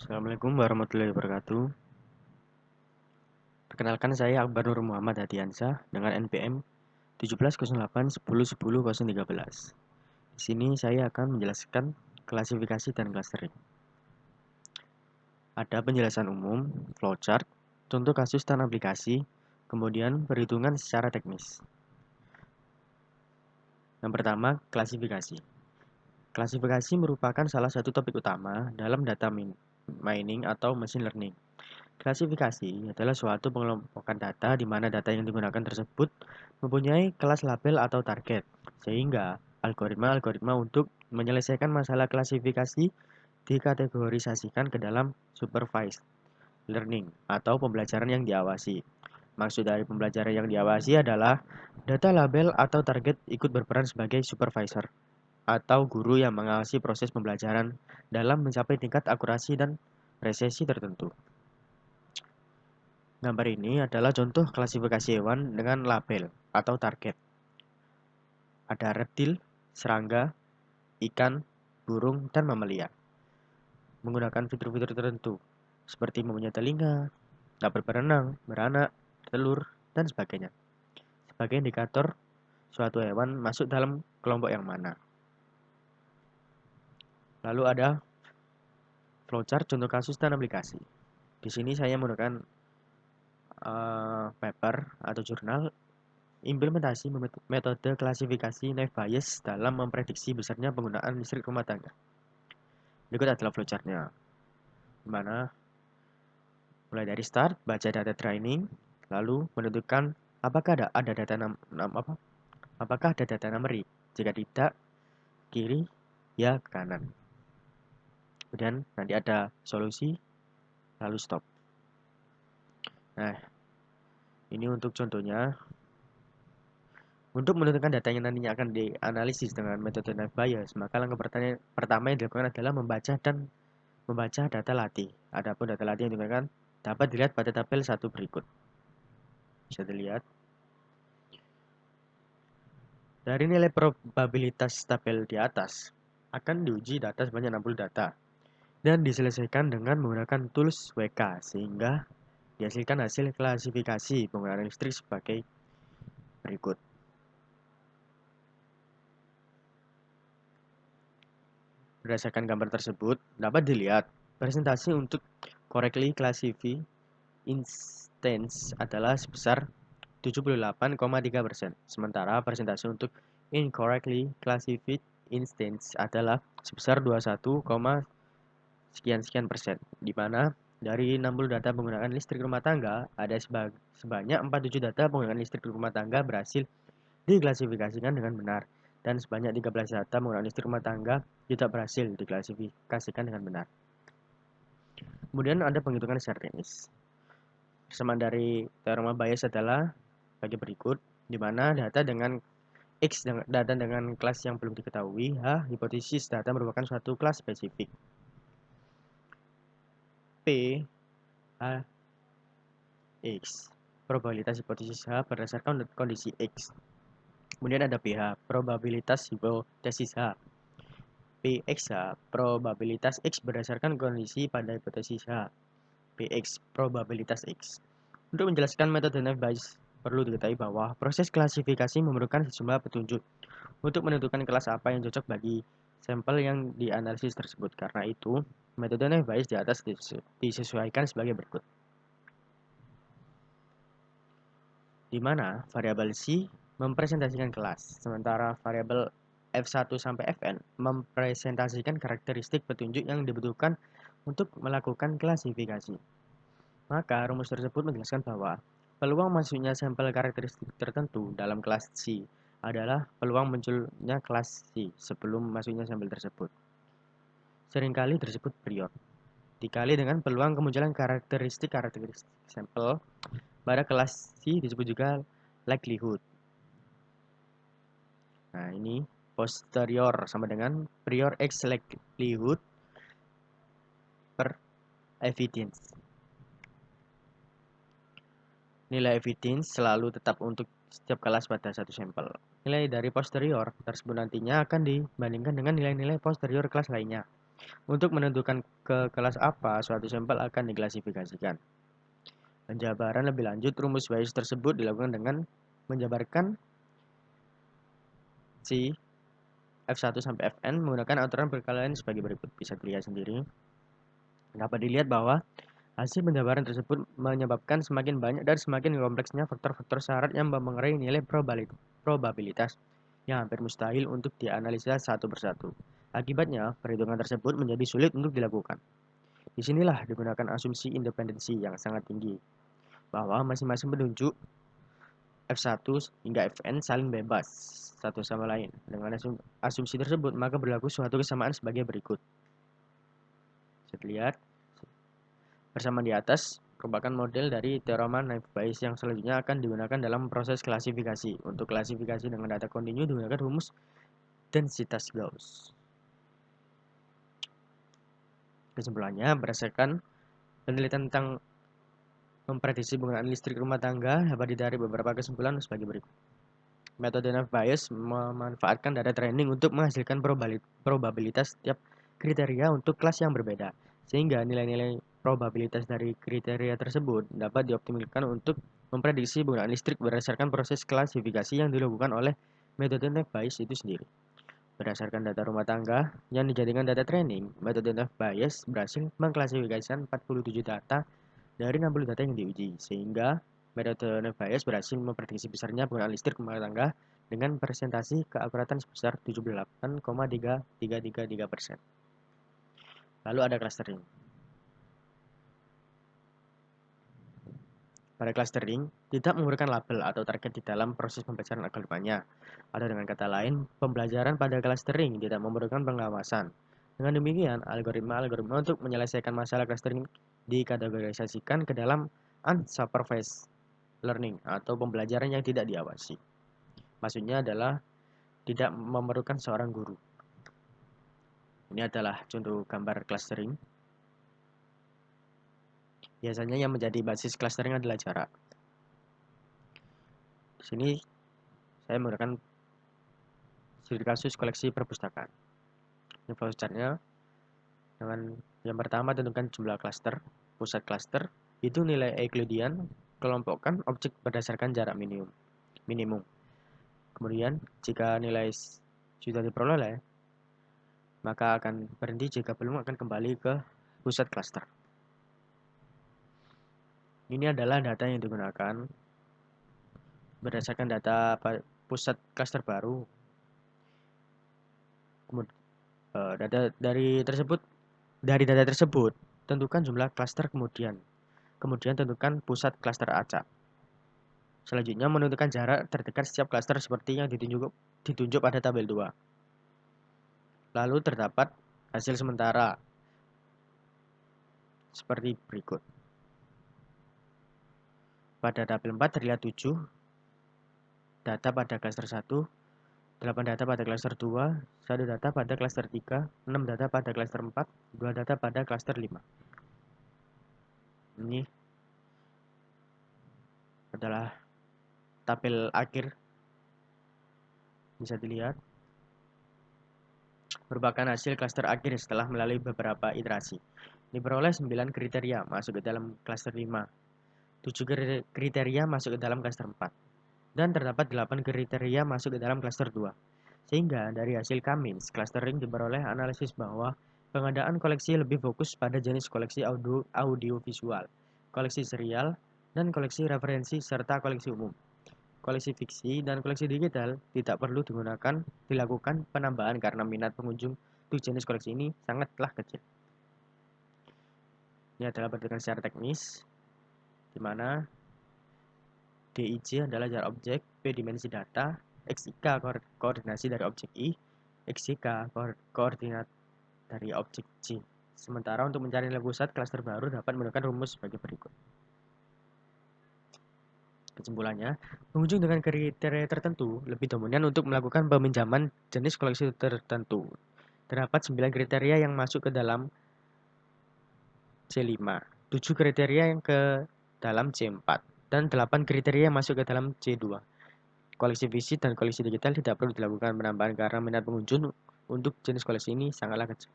Assalamualaikum warahmatullahi wabarakatuh. Perkenalkan saya Akbar Nur Muhammad Hadiansyah dengan NPM 1708 10 10 013. Di sini saya akan menjelaskan klasifikasi dan clustering. Ada penjelasan umum, flowchart, contoh kasus dan aplikasi, kemudian perhitungan secara teknis. Yang pertama, klasifikasi. Klasifikasi merupakan salah satu topik utama dalam data mining atau machine learning. Klasifikasi adalah suatu pengelompokan data di mana data yang digunakan tersebut mempunyai kelas label atau target, sehingga algoritma-algoritma untuk menyelesaikan masalah klasifikasi dikategorisasikan ke dalam supervised learning atau pembelajaran yang diawasi. Maksud dari pembelajaran yang diawasi adalah data label atau target ikut berperan sebagai supervisor atau guru yang mengawasi proses pembelajaran dalam mencapai tingkat akurasi dan presisi tertentu. Gambar ini adalah contoh klasifikasi hewan dengan label atau target. Ada reptil, serangga, ikan, burung, dan mamalia. Menggunakan fitur-fitur tertentu, seperti mempunyai telinga, dapat berenang, beranak, telur, dan sebagainya. Sebagai indikator suatu hewan masuk dalam kelompok yang mana. Lalu ada flowchart contoh kasus dan aplikasi. Di sini saya menggunakan paper atau jurnal implementasi metode klasifikasi Naive Bayes dalam memprediksi besarnya penggunaan listrik rumah tangga. Berikut adalah flowchart-nya, di mana mulai dari start, baca data training, lalu menentukan apakah ada data apakah ada data numeric. Jika tidak, kiri, ya ke kanan. Kemudian nanti ada solusi, lalu stop. Nah, ini untuk contohnya. Untuk menentukan data yang nantinya akan dianalisis dengan metode Naive Bayes, maka langkah pertama yang dilakukan adalah membaca data latih. Adapun data latih yang digunakan dapat dilihat pada tabel 1 berikut. Bisa dilihat. Dari nilai probabilitas tabel di atas, akan diuji data sebanyak 60 data dan diselesaikan dengan menggunakan tools WK sehingga dihasilkan hasil klasifikasi penggunaan listrik sebagai berikut. Berdasarkan gambar tersebut, dapat dilihat presentasi untuk correctly classify instance adalah sebesar 78,3%, sementara presentasi untuk incorrectly classified instance adalah sebesar 21, sekian persen, di mana dari 60 data penggunaan listrik rumah tangga, ada sebanyak 47 data penggunaan listrik rumah tangga berhasil diklasifikasikan dengan benar, dan sebanyak 13 data penggunaan listrik rumah tangga tidak berhasil diklasifikasikan dengan benar. Kemudian ada penghitungan secara teknis. Persamaan dari teorema Bayes adalah bagi berikut, di mana data dengan X data dengan kelas yang belum diketahui, H hipotesis data merupakan suatu kelas spesifik. P H X probabilitas hipotesis H berdasarkan kondisi X. Kemudian ada PH probabilitas hipotesis H. PX probabilitas X berdasarkan kondisi pada hipotesis H. PX probabilitas X. Untuk menjelaskan metode Naive Bayes, perlu diketahui bahwa proses klasifikasi memerlukan sejumlah petunjuk untuk menentukan kelas apa yang cocok bagi sampel yang dianalisis tersebut. Karena itu, metode Naive Bayes di atas disesuaikan sebagai berikut. Di mana variabel C mempresentasikan kelas, sementara variabel F1 sampai Fn mempresentasikan karakteristik petunjuk yang dibutuhkan untuk melakukan klasifikasi. Maka rumus tersebut menjelaskan bahwa peluang masuknya sampel karakteristik tertentu dalam kelas C adalah peluang munculnya kelas C sebelum masuknya sampel tersebut. Seringkali disebut prior. Dikali dengan peluang kemunculan karakteristik sampel pada kelas C disebut juga likelihood. Nah, ini posterior sama dengan prior X likelihood per evidence. Nilai evidence selalu tetap untuk setiap kelas pada satu sampel. Nilai dari posterior tersebut nantinya akan dibandingkan dengan nilai-nilai posterior kelas lainnya. Untuk menentukan ke kelas apa suatu sampel akan diklasifikasikan. Penjabaran lebih lanjut rumus Bayes tersebut dilakukan dengan menjabarkan si F1 sampai Fn menggunakan aturan perkalian sebagai berikut. Bisa dilihat sendiri. Dapat dilihat bahwa hasil penjabaran tersebut menyebabkan semakin banyak dan semakin kompleksnya faktor-faktor syarat yang mempengaruhi nilai probabilitas yang hampir mustahil untuk dianalisa satu persatu. Akibatnya, perhitungan tersebut menjadi sulit untuk dilakukan. Disinilah digunakan asumsi independensi yang sangat tinggi, bahwa masing-masing penunjuk F1 hingga Fn saling bebas satu sama lain. Dengan asumsi tersebut, maka berlaku suatu kesamaan sebagai berikut. Bisa dilihat bersama di atas merupakan model dari teorema Naive-Bayes yang selanjutnya akan digunakan dalam proses klasifikasi. Untuk klasifikasi dengan data kontinu digunakan rumus densitas Gauss. Kesimpulannya, berdasarkan penelitian tentang memprediksi penggunaan listrik rumah tangga dapat ditarik beberapa kesimpulan sebagai berikut. Metode Naive-Bayes memanfaatkan data training untuk menghasilkan probabilitas setiap kriteria untuk kelas yang berbeda, sehingga nilai-nilai probabilitas dari kriteria tersebut dapat dioptimalkan untuk memprediksi penggunaan listrik berdasarkan proses klasifikasi yang dilakukan oleh metode Naive-Bayes itu sendiri. Berdasarkan data rumah tangga yang dijadikan data training, metode Naive-Bayes berhasil mengklasifikasikan 47 data dari 60 data yang diuji, sehingga metode Naive-Bayes berhasil memprediksi besarnya penggunaan listrik rumah tangga dengan presentasi keakuratan sebesar 78,3333%. Lalu ada clustering. Pada clustering, tidak memberikan label atau target di dalam proses pembelajaran algoritmanya. Atau dengan kata lain, pembelajaran pada clustering tidak memerlukan pengawasan. Dengan demikian, algoritma untuk menyelesaikan masalah clustering dikategorisasikan ke dalam unsupervised learning atau pembelajaran yang tidak diawasi. Maksudnya adalah tidak memerlukan seorang guru. Ini adalah contoh gambar clustering. Biasanya yang menjadi basis clustering adalah jarak. Di sini saya menggunakan studi kasus koleksi perpustakaan. Ini flowchartnya. Dengan yang pertama tentukan jumlah klaster, pusat klaster, itu nilai Euclidean, kelompokkan objek berdasarkan jarak minimum. Kemudian jika nilai sudah diperoleh, maka akan berhenti, jika belum akan kembali ke pusat klaster. Ini adalah data yang digunakan berdasarkan data pusat klaster baru. Dari data tersebut, tentukan jumlah klaster, kemudian tentukan pusat klaster acak. Selanjutnya menentukan jarak terdekat setiap klaster seperti yang ditunjuk pada tabel 2. Lalu terdapat hasil sementara seperti berikut. Pada tabel 4 terlihat 7 data pada klaster 1, 8 data pada klaster 2, 1 data pada klaster 3, 6 data pada klaster 4, 2 data pada klaster 5. Ini adalah tabel akhir, bisa dilihat, merupakan hasil klaster akhir setelah melalui beberapa iterasi. Diperoleh 9 kriteria masuk ke dalam klaster 5, 7 kriteria masuk ke dalam klaster 4, dan terdapat 8 kriteria masuk ke dalam klaster 2. Sehingga dari hasil Cummins clustering diperoleh analisis bahwa pengadaan koleksi lebih fokus pada jenis koleksi audiovisual, koleksi serial, dan koleksi referensi serta koleksi umum. Koleksi fiksi dan koleksi digital tidak perlu dilakukan penambahan karena minat pengunjung untuk jenis koleksi ini sangatlah kecil. Ini adalah perhitungan secara teknis, di mana DIJ adalah jarak objek, P dimensi data, XIK koordinasi dari objek I, XYK koordinat dari objek J. Sementara untuk mencari nilai pusat klaster baru dapat menggunakan rumus sebagai berikut. Kesimpulannya, pengunjung dengan kriteria tertentu lebih dominan untuk melakukan peminjaman jenis koleksi tertentu. Terdapat 9 kriteria yang masuk ke dalam C5, 7 kriteria yang ke dalam C4, dan 8 kriteria yang masuk ke dalam C2. Koleksi fisik dan koleksi digital tidak perlu dilakukan penambahan karena minat pengunjung untuk jenis koleksi ini sangatlah kecil.